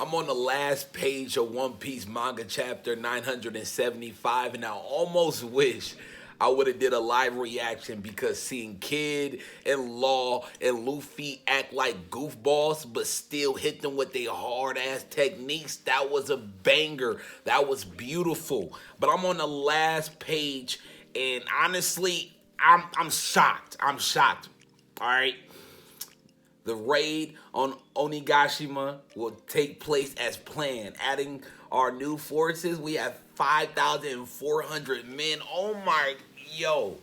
I'm on the last page of One Piece manga chapter 975, and I almost wish I would have did a live reaction because seeing Kid and Law and Luffy act like goofballs but still hit them with their hard ass techniques, that was a banger. That was beautiful. But I'm on the last page, and honestly, I'm shocked. I'm shocked. All right. The raid on Onigashima will take place as planned. Adding our new forces, we have 5,400 men. Oh my, yo.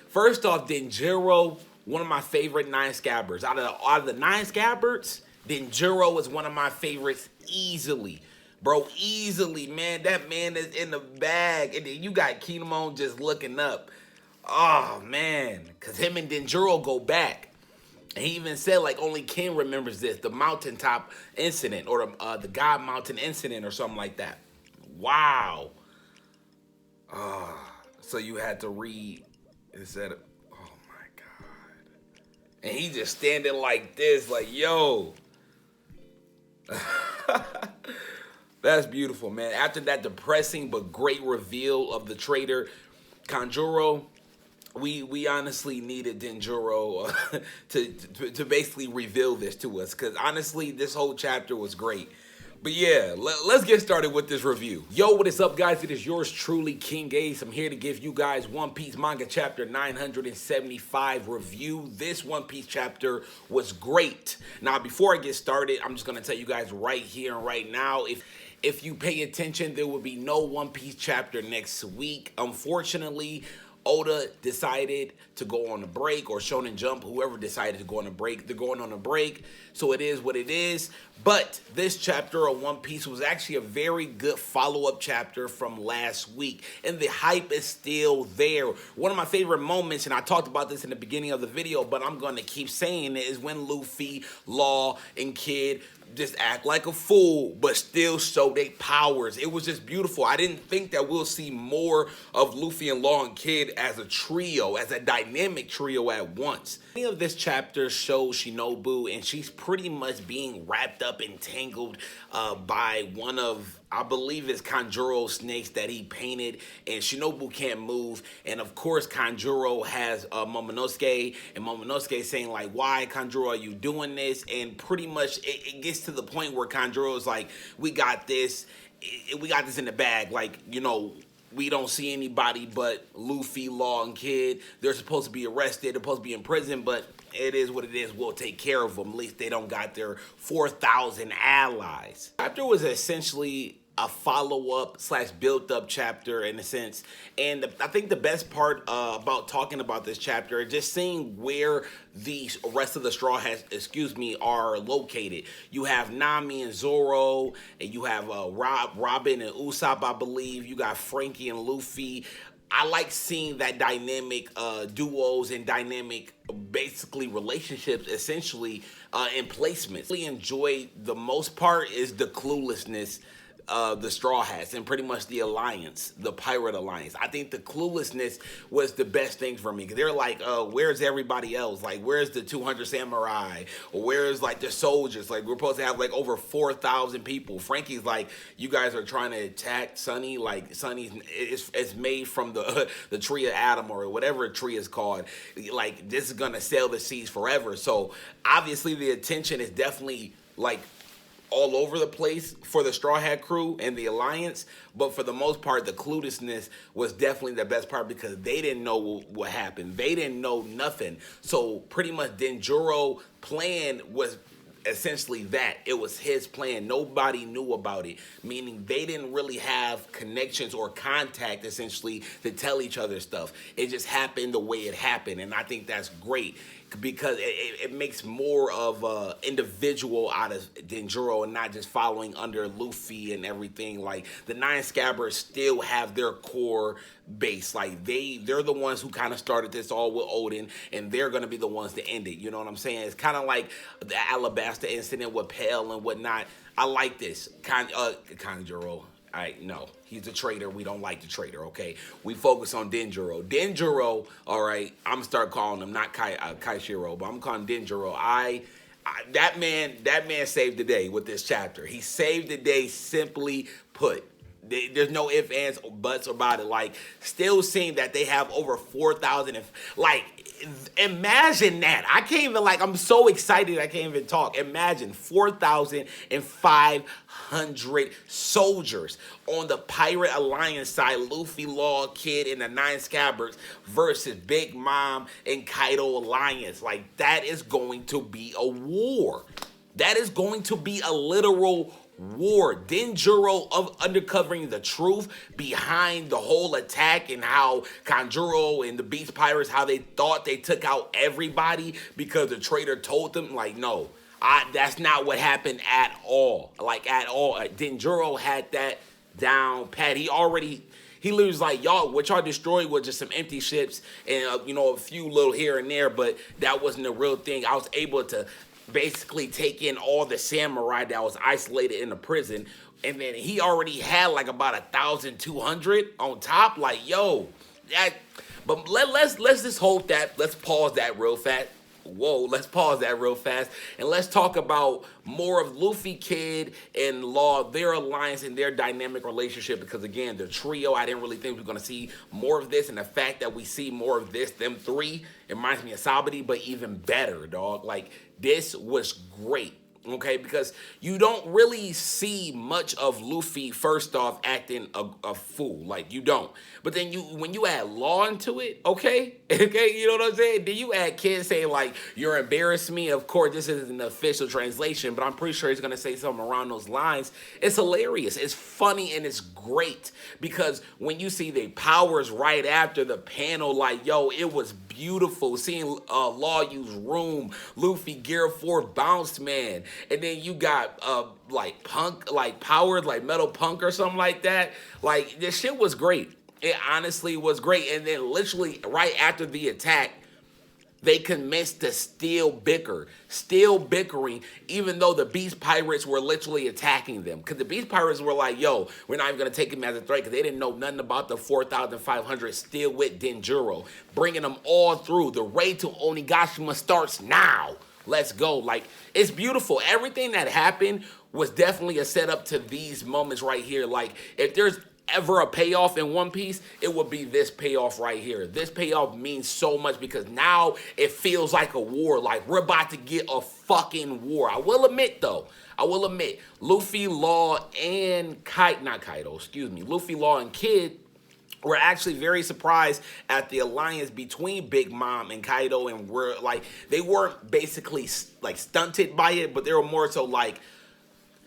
First off, Denjiro, one of my favorite nine scabbards. Out of the nine scabbards, Denjiro is one of my favorites easily. Bro, easily, man. That man is in the bag. And then you got Kinemon just looking up. Oh, man. Because him and Denjiro go back. And he even said, like, only Ken remembers this, the mountaintop incident, or the God Mountain incident, or something like that. Wow. So you had to read, it said, oh my God. And he just standing like this, like, yo. That's beautiful, man. After that depressing but great reveal of the traitor, Kanjuro, we honestly needed Denjiro to basically reveal this to us, because honestly, this whole chapter was great. But yeah, let's get started with this review. Yo, what is up, guys? It is yours truly, King Ace. I'm here to give you guys One Piece manga chapter 975 review. This One Piece chapter was great. Now, before I get started, I'm just going to tell you guys right here and right now, if you pay attention, there will be no One Piece chapter next week. Unfortunately, Oda decided to go on a break, or Shonen Jump, whoever decided to go on a break, they're going on a break, so it is what it is. But this chapter of One Piece was actually a very good follow-up chapter from last week, and the hype is still there. One of my favorite moments, and I talked about this in the beginning of the video, but I'm going to keep saying it, is when Luffy, Law, and Kid just act like a fool, but still show their powers. It was just beautiful. I didn't think that we'll see more of Luffy and Law and Kid as a trio, as a dynamic trio at once. Many of this chapter shows Shinobu, and she's pretty much being wrapped up and tangled by one of, I believe it's Kanjuro's snakes that he painted, and Shinobu can't move. And of course, Kanjuro has Momonosuke, and Momonosuke saying like, why, Kanjuro, are you doing this? And pretty much it gets to the point where Kanjuro is like, we got this in the bag. Like, you know, we don't see anybody but Luffy, Law, and Kid. They're supposed to be arrested. They're supposed to be in prison, but it is what it is. We'll take care of them. At least they don't got their 4,000 allies. Chapter was essentially a follow-up / built-up chapter in a sense. And I think the best part about talking about this chapter is just seeing where the rest of the Straw Hats, are located. You have Nami and Zoro, and you have Robin and Usopp, I believe. You got Frankie and Luffy. I like seeing that dynamic duos and dynamic, basically, relationships, essentially, in placements. Really enjoy the most part is the cluelessness, the Straw Hats, and pretty much the Alliance, the Pirate Alliance. I think the cluelessness was the best thing for me, because they're like, where's everybody else? Like, where's the 200 samurai? Or where's, like, the soldiers? Like, we're supposed to have, like, over 4,000 people. Frankie's like, you guys are trying to attack Sunny? Like, Sunny's, it's made from the tree of Adam, or whatever a tree is called. Like, this is gonna sail the seas forever. So, obviously, the attention is definitely, like, all over the place for the Straw Hat crew and the Alliance, but for the most part, the cluelessness was definitely the best part, because they didn't know what happened. They didn't know nothing. So pretty much Denjiro plan was essentially that. It was his plan. Nobody knew about it, meaning they didn't really have connections or contact, essentially, to tell each other stuff. It just happened the way it happened, and I think that's great, because it makes more of an individual out of Denjiro and not just following under Luffy and everything. Like, the Nine Scabbards still have their core base. Like, they're the ones who kind of started this all with Odin, and they're going to be the ones to end it. You know what I'm saying? It's kind of like the Alabasta incident with Pell and whatnot. I like this. Kanjuro. No, he's a traitor. We don't like the traitor, okay? We focus on Denjiro. Denjiro, all right, I'm going to start calling him, not Kaishiro, but I'm calling him Denjiro. I That man saved the day with this chapter. He saved the day, simply put. There's no ifs, ands, or buts about it. Like, still seeing that they have over 4,000. Like, imagine that. I can't even, like, I'm so excited I can't even talk. Imagine 4,500 soldiers on the Pirate Alliance side. Luffy, Law, Kid, and the Nine Scabbards versus Big Mom and Kaido Alliance. Like, that is going to be a war. That is going to be a literal war. Denjiro of uncovering the truth behind the whole attack and how Kanjuro and the Beast Pirates, how they thought they took out everybody because the traitor told them, like, no, that's not what happened at all. Like, at all. Denjiro had that down pat. He literally like, y'all, what y'all destroyed was just some empty ships and, a few little here and there, but that wasn't the real thing. I was able to basically take in all the samurai that was isolated in the prison, and then he already had like about 1,200 on top. Like, yo, that. But let's just hold that. Let's pause that real fast. Whoa, let's pause that real fast, and let's talk about more of Luffy, Kid, and Law, their alliance and their dynamic relationship, because again, the trio, I didn't really think we were going to see more of this, and the fact that we see more of this, them three, it reminds me of Sabati, but even better, dog. Like, this was great. Okay, because you don't really see much of Luffy, first off, acting a fool. Like, you don't. But then when you add Law into it, okay, you know what I'm saying? Then you add Kid saying, like, you're embarrassing me. Of course, this isn't an official translation, but I'm pretty sure he's going to say something around those lines. It's hilarious. It's funny, and it's great. Because when you see the powers right after the panel, like, yo, it was beautiful. Seeing Law use Room, Luffy, Gear 4, Bounce Man. And then you got like Punk, like Powered, like Metal Punk or something like that. Like, this shit was great. It honestly was great. And then literally right after the attack, they commenced to still bickering, even though the Beast Pirates were literally attacking them. Because the Beast Pirates were like, yo, we're not even going to take him as a threat, because they didn't know nothing about the 4,500 still with Denjiro. Bringing them all through. The raid to Onigashima starts now. Let's go. Like, it's beautiful. Everything that happened was definitely a setup to these moments right here. Like, if there's ever a payoff in One Piece, it would be this payoff right here. This payoff means so much because now it feels like a war. Like, we're about to get a fucking war. I will admit, Luffy, Law, and Luffy, Law, and Kid were actually very surprised at the alliance between Big Mom and Kaido, and they weren't basically like stunted by it, but they were more so like,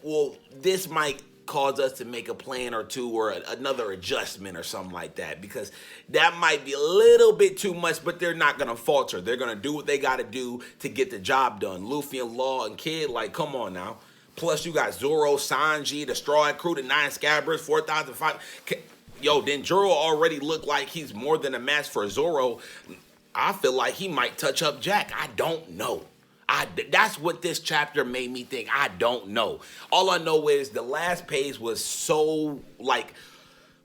well, this might cause us to make a plan or two or another adjustment or something like that, because that might be a little bit too much, but they're not going to falter. They're going to do what they got to do to get the job done. Luffy and Law and Kid, like, come on now. Plus, you got Zoro, Sanji, the Straw Hat Crew, the Nine Scabbards, 4,005. Yo, Denjiro already looked like he's more than a match for Zoro. I feel like he might touch up Jack. I don't know. That's what this chapter made me think. I don't know. All I know is the last page was so, like,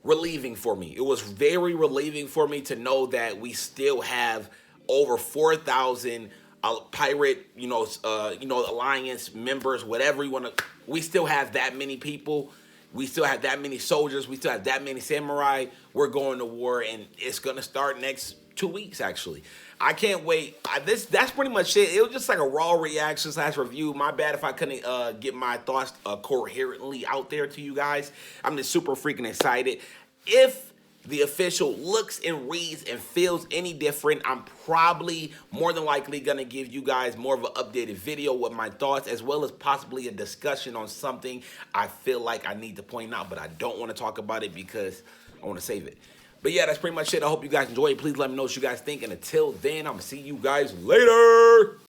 relieving for me. It was very relieving for me to know that we still have over 4,000 pirate, alliance members, whatever you want to. We still have that many people. We still have that many soldiers. We still have that many samurai. We're going to war, and it's going to start next 2 weeks, actually. I can't wait. That's pretty much it. It was just like a raw reaction / review. My bad if I couldn't get my thoughts coherently out there to you guys. I'm just super freaking excited. If the official looks and reads and feels any different, I'm probably more than likely going to give you guys more of an updated video with my thoughts, as well as possibly a discussion on something I feel like I need to point out, but I don't want to talk about it because I want to save it. But yeah, that's pretty much it. I hope you guys enjoy it. Please let me know what you guys think. And until then, I'm going to see you guys later.